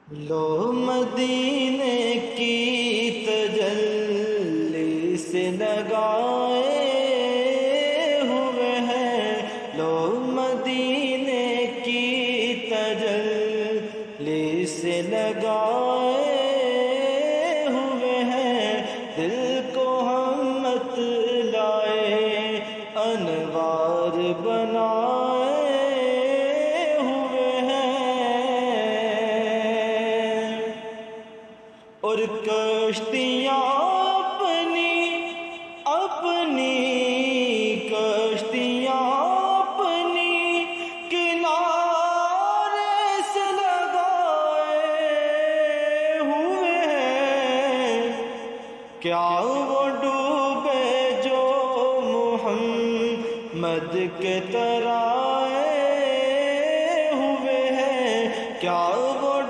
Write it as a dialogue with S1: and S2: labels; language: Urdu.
S1: لو مدینے کی تجلی سے لگائے ہوئے ہیں، لو مدینے کی تجلی سے لگائے ہوئے ہیں، دل کو ہم مت لائے انوار بنائے ہوئے ہیں، اور کشتیاں اپنی اپنی کشتیاں اپنی کنارے سے لگائے ہوئے ہیں، کیا وہ ڈوبے جو محمد کے طرح